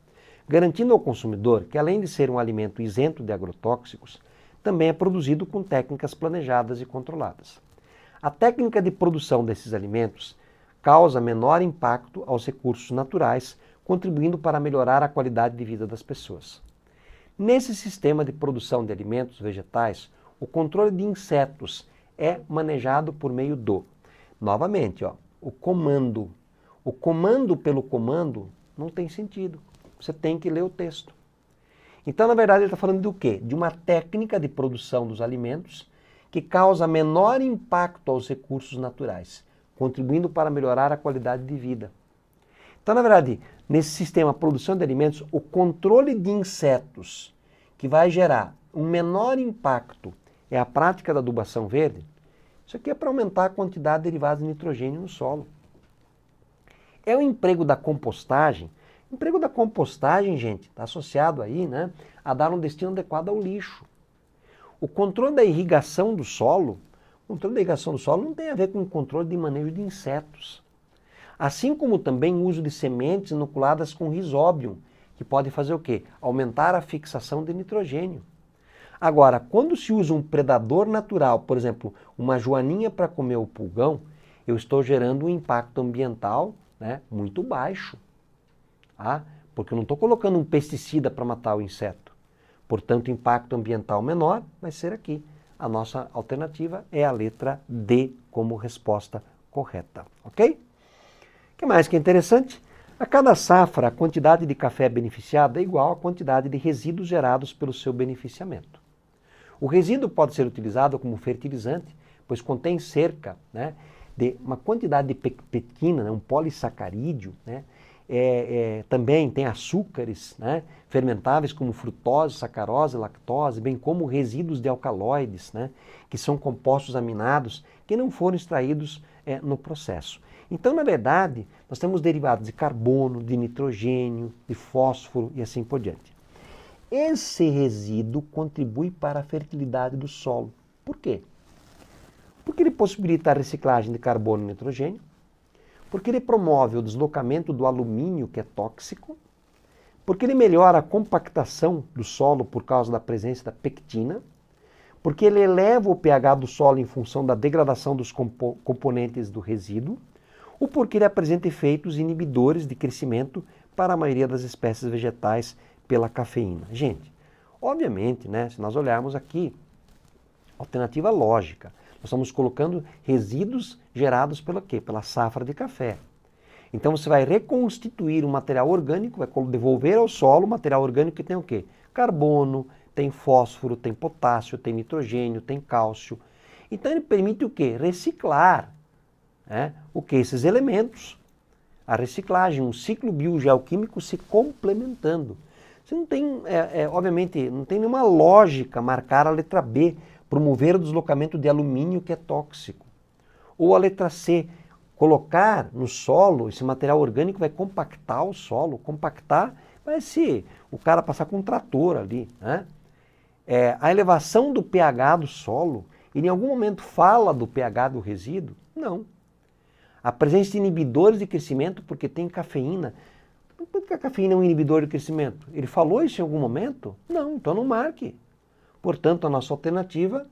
garantindo ao consumidor que, além de ser um alimento isento de agrotóxicos, também é produzido com técnicas planejadas e controladas. A técnica de produção desses alimentos causa menor impacto aos recursos naturais, contribuindo para melhorar a qualidade de vida das pessoas. Nesse sistema de produção de alimentos vegetais, o controle de insetos é manejado por meio do, novamente, ó, o comando. O comando pelo comando não tem sentido. Você tem que ler o texto. Então, na verdade, ele está falando do quê? De uma técnica de produção dos alimentos que causa menor impacto aos recursos naturais, contribuindo para melhorar a qualidade de vida. Então, na verdade, nesse sistema de produção de alimentos, o controle de insetos que vai gerar um menor impacto é a prática da adubação verde. Isso aqui é para aumentar a quantidade de derivados de nitrogênio no solo. É o emprego da compostagem. O emprego da compostagem, gente, está associado aí, né, a dar um destino adequado ao lixo. O controle da irrigação do solo, o controle da irrigação do solo não tem a ver com o controle de manejo de insetos. Assim como também o uso de sementes inoculadas com rizóbio, que pode fazer o quê? Aumentar a fixação de nitrogênio. Agora, quando se usa um predador natural, por exemplo, uma joaninha para comer o pulgão, eu estou gerando um impacto ambiental, né, muito baixo. Tá? Porque eu não estou colocando um pesticida para matar o inseto. Portanto, impacto ambiental menor vai ser aqui. A nossa alternativa é a letra D como resposta correta. Ok? O que mais que é interessante? A cada safra, a quantidade de café beneficiada é igual à quantidade de resíduos gerados pelo seu beneficiamento. O resíduo pode ser utilizado como fertilizante, pois contém cerca, né, de uma quantidade de pectina, né, um polissacarídeo, né, também tem açúcares, né, fermentáveis como frutose, sacarose, lactose, bem como resíduos de alcaloides, né, que são compostos aminados que não foram extraídos no processo. Então, na verdade, nós temos derivados de carbono, de nitrogênio, de fósforo e assim por diante. Esse resíduo contribui para a fertilidade do solo. Por quê? Porque ele possibilita a reciclagem de carbono e nitrogênio, porque ele promove o deslocamento do alumínio, que é tóxico, porque ele melhora a compactação do solo por causa da presença da pectina, porque ele eleva o pH do solo em função da degradação dos componentes do resíduo, ou porque ele apresenta efeitos inibidores de crescimento para a maioria das espécies vegetais pela cafeína. Gente, obviamente, né, se nós olharmos aqui, alternativa lógica, nós estamos colocando resíduos gerados pelo quê? Pela safra de café. Então você vai reconstituir um material orgânico, vai devolver ao solo material orgânico que tem o quê? Carbono, tem fósforo, tem potássio, tem nitrogênio, tem cálcio. Então ele permite o quê? Reciclar, né, o que? Esses elementos. A reciclagem, um ciclo biogeoquímico se complementando. Você não tem, obviamente, não tem nenhuma lógica marcar a letra B, promover o deslocamento de alumínio que é tóxico. Ou a letra C, colocar no solo, esse material orgânico vai compactar o solo, compactar, vai ser o cara passar com um trator ali, né? A elevação do pH do solo, ele em algum momento fala do pH do resíduo? Não. A presença de inibidores de crescimento, porque tem cafeína. Por que a cafeína é um inibidor de crescimento? Ele falou isso em algum momento? Não, então não marque. Portanto, a nossa alternativa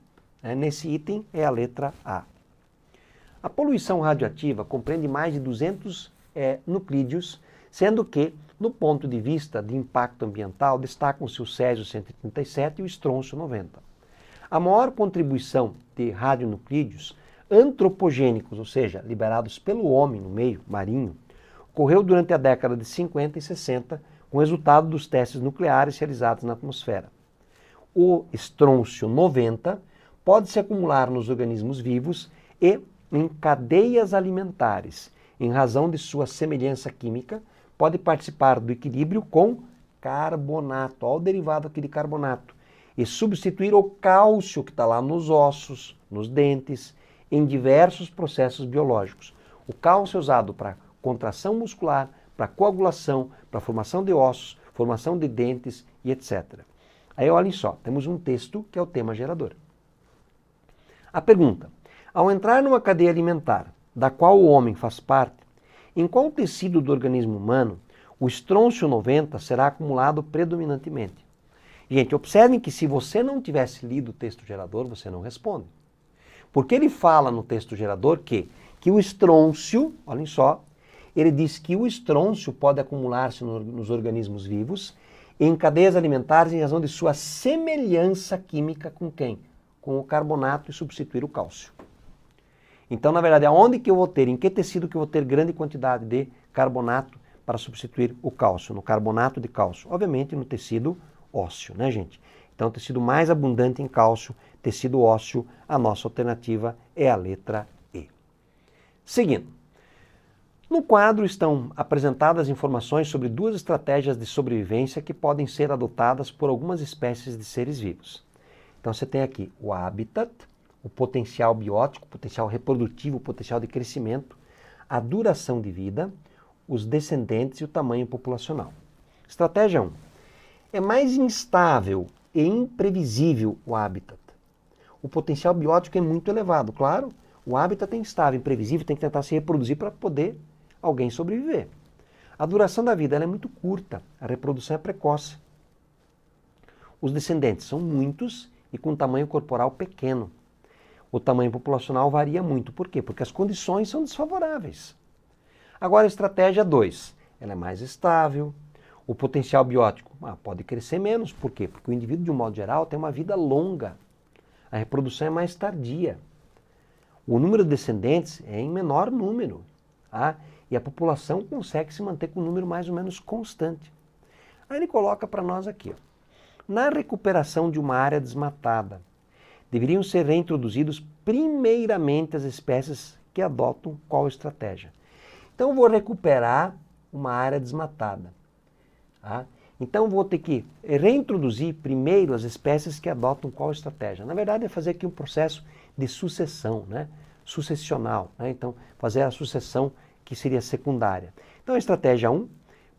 nesse item é a letra A. A poluição radioativa compreende mais de 200 nuclídeos, sendo que, no ponto de vista de impacto ambiental, destacam-se o césio 137 e o estrôncio 90. A maior contribuição de radionuclídeos antropogênicos, ou seja, liberados pelo homem no meio marinho, ocorreu durante a década de 50 e 60, com resultado dos testes nucleares realizados na atmosfera. O estrôncio 90 pode se acumular nos organismos vivos e em cadeias alimentares, em razão de sua semelhança química, pode participar do equilíbrio com carbonato, olha o derivado aqui de carbonato, e substituir o cálcio que está lá nos ossos, nos dentes, em diversos processos biológicos. O cálcio é usado para contração muscular, para coagulação, para formação de ossos, formação de dentes e etc. Aí olhem só, temos um texto que é o tema gerador. A pergunta: ao entrar numa cadeia alimentar, da qual o homem faz parte, em qual tecido do organismo humano o estrôncio 90 será acumulado predominantemente? Gente, observem que se você não tivesse lido o texto gerador, você não responde. Porque ele fala no texto gerador que o estrôncio, olhem só, ele diz que o estrôncio pode acumular-se nos organismos vivos em cadeias alimentares em razão de sua semelhança química com quem? Com o carbonato e substituir o cálcio. Então, na verdade, aonde que eu vou ter, em que tecido que eu vou ter grande quantidade de carbonato para substituir o cálcio? No carbonato de cálcio. Obviamente no tecido ósseo, né, gente? Então, o tecido mais abundante em cálcio, tecido ósseo, a nossa alternativa é a letra E. Seguindo. No quadro estão apresentadas informações sobre duas estratégias de sobrevivência que podem ser adotadas por algumas espécies de seres vivos. Então, você tem aqui o habitat, o potencial biótico, o potencial reprodutivo, o potencial de crescimento, a duração de vida, os descendentes e o tamanho populacional. Estratégia 1. É mais instável e imprevisível o habitat. O potencial biótico é muito elevado, claro. O habitat é instável, imprevisível, tem que tentar se reproduzir para poder alguém sobreviver. A duração da vida ela é muito curta, a reprodução é precoce. Os descendentes são muitos e com tamanho corporal pequeno. O tamanho populacional varia muito. Por quê? Porque as condições são desfavoráveis. Agora, a estratégia 2. Ela é mais estável. O potencial biótico pode crescer menos. Por quê? Porque o indivíduo, de um modo geral, tem uma vida longa. A reprodução é mais tardia. O número de descendentes é em menor número. Tá? E a população consegue se manter com um número mais ou menos constante. Aí ele coloca para nós aqui. Ó. Na recuperação de uma área desmatada, deveriam ser reintroduzidos primeiramente as espécies que adotam qual estratégia. Então eu vou recuperar uma área desmatada. Tá? Então eu vou ter que reintroduzir primeiro as espécies que adotam qual estratégia. Na verdade é fazer aqui um processo de sucessão, né? Sucessional. Né? Então fazer a sucessão que seria secundária. Então a estratégia 1,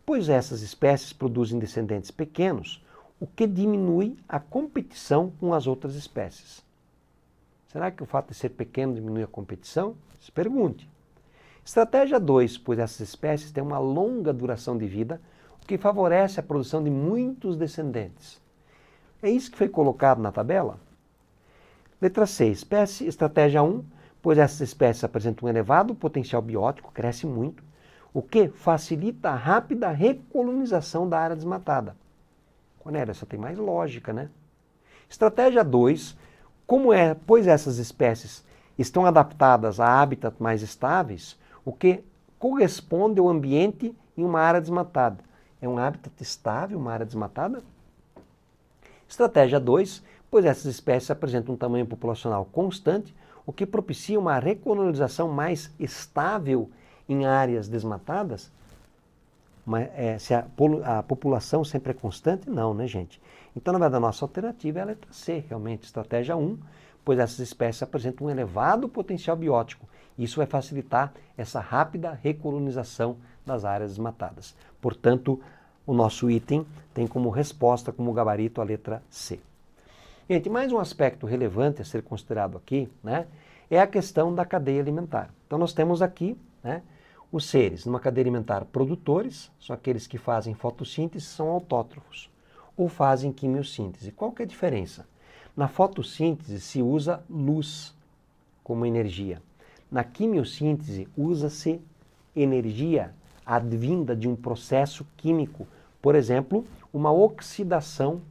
pois essas espécies produzem descendentes pequenos, o que diminui a competição com as outras espécies. Será que o fato de ser pequeno diminui a competição? Se pergunte. Estratégia 2, pois essas espécies têm uma longa duração de vida, o que favorece a produção de muitos descendentes. É isso que foi colocado na tabela? Letra C, estratégia 1, pois essas espécies apresentam um elevado potencial biótico, cresce muito, o que facilita a rápida recolonização da área desmatada. Cornélio, essa tem mais lógica, né? Estratégia 2, pois essas espécies estão adaptadas a hábitats mais estáveis, o que corresponde ao ambiente em uma área desmatada. É um habitat estável, uma área desmatada? Estratégia 2, pois essas espécies apresentam um tamanho populacional constante, o que propicia uma recolonização mais estável em áreas desmatadas. Se a população sempre é constante? Não, né, gente? Então, na verdade, a nossa alternativa é a letra C, realmente. Estratégia 1, pois essas espécies apresentam um elevado potencial biótico. Isso vai facilitar essa rápida recolonização das áreas desmatadas. Portanto, o nosso item tem como resposta, como gabarito, a letra C. Gente, mais um aspecto relevante a ser considerado aqui, né, é a questão da cadeia alimentar. Então, nós temos aqui, né, os seres numa cadeia alimentar produtores, são aqueles que fazem fotossíntese, são autótrofos, ou fazem quimiossíntese. Qual que é a diferença? Na fotossíntese se usa luz como energia. Na quimiossíntese usa-se energia advinda de um processo químico. Por exemplo, uma oxidação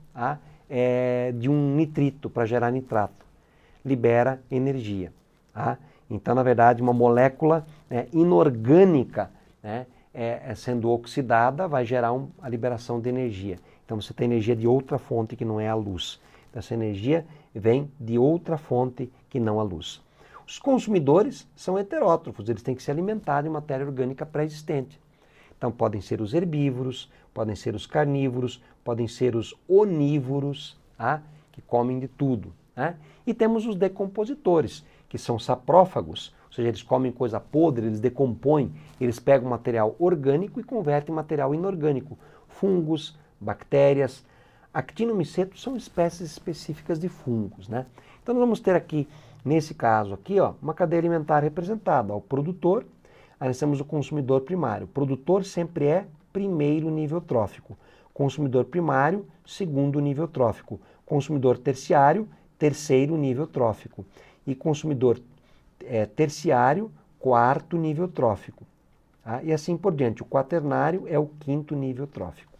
de um nitrito para gerar nitrato. Libera energia. Então, na verdade, uma molécula inorgânica, né, sendo oxidada, vai gerar a liberação de energia. Então você tem energia de outra fonte que não é a luz. Então, essa energia vem de outra fonte que não a luz. Os consumidores são heterótrofos, eles têm que se alimentar de matéria orgânica pré-existente. Então podem ser os herbívoros, podem ser os carnívoros, podem ser os onívoros, tá? Que comem de tudo. Né? E temos os decompositores, que são saprófagos, ou seja, eles comem coisa podre, eles decompõem, eles pegam material orgânico e convertem em material inorgânico. Fungos, bactérias. Actinomicetos são espécies específicas de fungos. Né? Então nós vamos ter aqui, nesse caso aqui, ó, uma cadeia alimentar representada. Ó, o produtor, aí nós temos o consumidor primário. O produtor sempre é primeiro nível trófico. Consumidor primário, segundo nível trófico. Consumidor terciário, terceiro nível trófico. E consumidor terciário, quarto nível trófico. Tá? E assim por diante. O quaternário é o quinto nível trófico.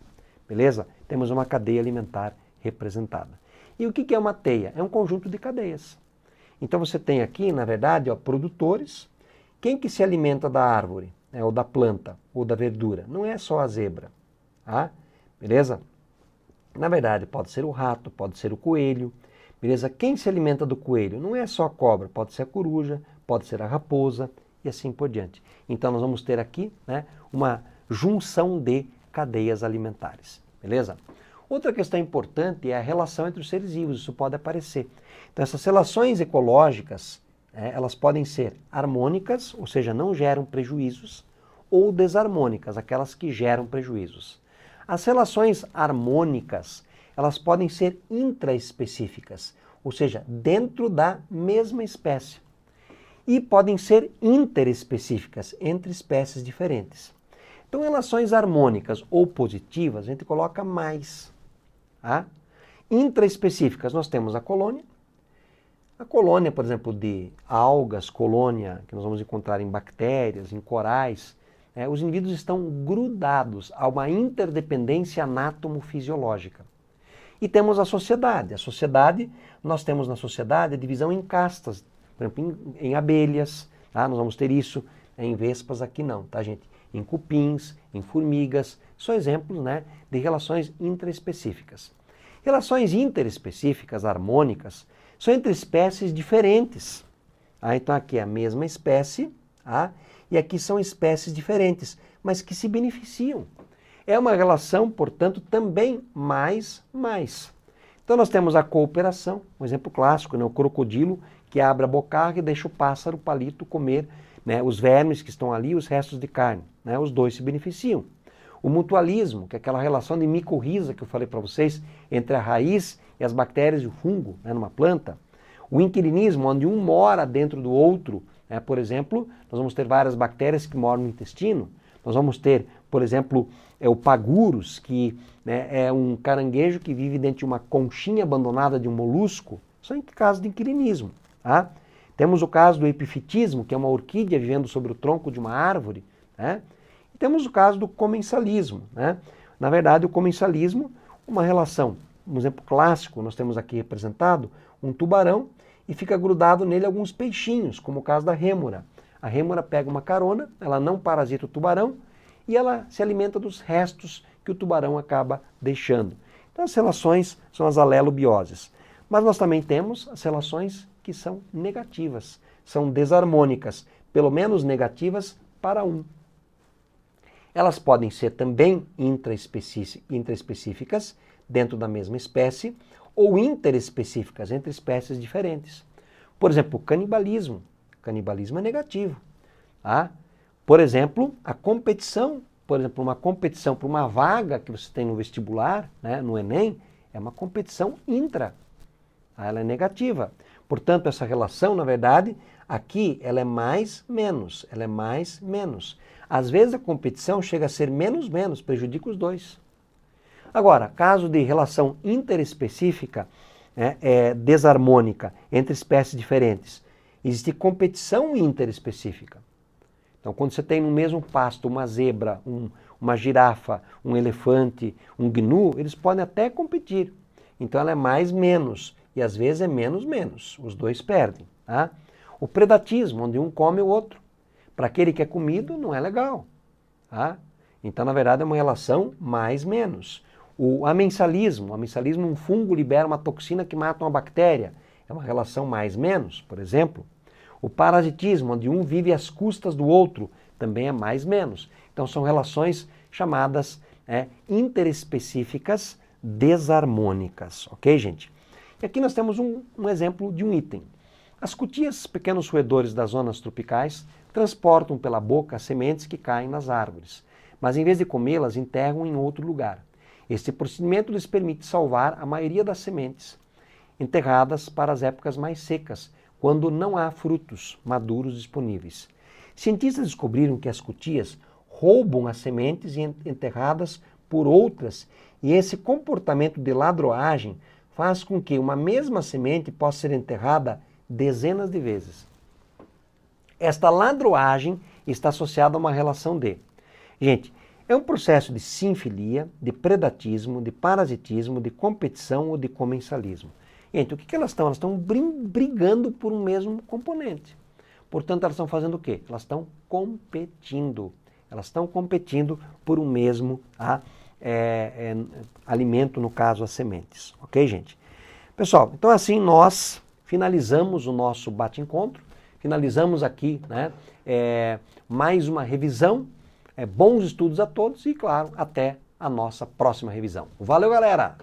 Beleza? Temos uma cadeia alimentar representada. E o que é uma teia? É um conjunto de cadeias. Então você tem aqui, na verdade, ó, produtores. Quem que se alimenta da árvore, né, ou da planta, ou da verdura? Não é só a zebra. Tá? Beleza? Na verdade, pode ser o rato, pode ser o coelho. Beleza? Quem se alimenta do coelho? Não é só a cobra, pode ser a coruja, pode ser a raposa e assim por diante. Então nós vamos ter aqui, né, uma junção de cadeias alimentares. Beleza? Outra questão importante é a relação entre os seres vivos, isso pode aparecer. Então essas relações ecológicas, elas podem ser harmônicas, ou seja, não geram prejuízos, ou desarmônicas, aquelas que geram prejuízos. As relações harmônicas, elas podem ser intraespecíficas, ou seja, dentro da mesma espécie. E podem ser interespecíficas, entre espécies diferentes. Então, relações harmônicas ou positivas, a gente coloca mais. Tá? Intraespecíficas, nós temos a colônia. A colônia, por exemplo, de algas, colônia que nós vamos encontrar em bactérias, em corais, os indivíduos estão grudados a uma interdependência anátomo-fisiológica. E temos a sociedade. A sociedade, nós temos na sociedade a divisão em castas, por exemplo, em abelhas, tá? Nós vamos ter isso, em vespas aqui não, tá, gente? Em cupins, em formigas, são exemplos, né, de relações intraespecíficas. Relações interespecíficas, harmônicas, são entre espécies diferentes. Tá? Então aqui é a mesma espécie, tá? E aqui são espécies diferentes, mas que se beneficiam. É uma relação, portanto, também mais. Então nós temos a cooperação, um exemplo clássico, né? O crocodilo que abre a bocaja e deixa o pássaro, o palito, comer, né, os vermes que estão ali, os restos de carne. Né? Os dois se beneficiam. O mutualismo, que é aquela relação de micorriza que eu falei para vocês, entre a raiz e as bactérias e o fungo, né, numa planta. O inquilinismo, onde um mora dentro do outro. Né? Por exemplo, nós vamos ter várias bactérias que moram no intestino. Nós vamos ter, por exemplo, o pagurus, que, né, é um caranguejo que vive dentro de uma conchinha abandonada de um molusco. São casos de inquilinismo. Tá? Temos o caso do epifitismo, que é uma orquídea vivendo sobre o tronco de uma árvore. Né? E temos o caso do comensalismo. Né? Na verdade, o comensalismo, uma relação, um exemplo clássico, nós temos aqui representado um tubarão e fica grudado nele alguns peixinhos, como o caso da rêmora. A rêmora pega uma carona, ela não parasita o tubarão e ela se alimenta dos restos que o tubarão acaba deixando. Então as relações são as alelobioses. Mas nós também temos as relações que são negativas, são desarmônicas, pelo menos negativas para um. Elas podem ser também intraespecíficas, dentro da mesma espécie, ou interespecíficas, entre espécies diferentes. Por exemplo, o canibalismo. Canibalismo é negativo. Tá? Por exemplo, a competição. Por exemplo, uma competição por uma vaga que você tem no vestibular, né, no Enem, é uma competição intra. Ela é negativa. Portanto, essa relação, na verdade, aqui ela é mais-menos. Ela é mais-menos. Às vezes a competição chega a ser menos-menos, prejudica os dois. Agora, caso de relação interespecífica, desarmônica, entre espécies diferentes, existe competição interespecífica. Então, quando você tem no mesmo pasto uma zebra, uma girafa, um elefante, um gnu, eles podem até competir. Então, ela é mais-menos. E às vezes é menos-menos. Os dois perdem. Tá? O predatismo, onde um come o outro. Para aquele que é comido, não é legal. Tá? Então, na verdade, é uma relação mais-menos. O amensalismo, um fungo libera uma toxina que mata uma bactéria. É uma relação mais-menos, por exemplo. O parasitismo, onde um vive às custas do outro, também é mais-menos. Então, são relações chamadas interespecíficas desarmônicas. Ok, gente? E aqui nós temos um exemplo de um item. As cutias, pequenos roedores das zonas tropicais, transportam pela boca as sementes que caem nas árvores, mas em vez de comê-las, enterram em outro lugar. Este procedimento lhes permite salvar a maioria das sementes enterradas para as épocas mais secas, quando não há frutos maduros disponíveis. Cientistas descobriram que as cutias roubam as sementes enterradas por outras, e esse comportamento de ladroagem faz com que uma mesma semente possa ser enterrada dezenas de vezes. Esta ladroagem está associada a uma relação de... Gente, é um processo de sinfilia, de predatismo, de parasitismo, de competição ou de comensalismo. Gente, o que elas estão? Elas estão brigando por um mesmo componente. Portanto, elas estão fazendo o quê? Elas estão competindo. Elas estão competindo por um mesmo alimento, no caso, as sementes. Ok, gente? Pessoal, então assim nós finalizamos o nosso bate-encontro. Finalizamos aqui, né, mais uma revisão. Bons estudos a todos e, claro, até a nossa próxima revisão. Valeu, galera!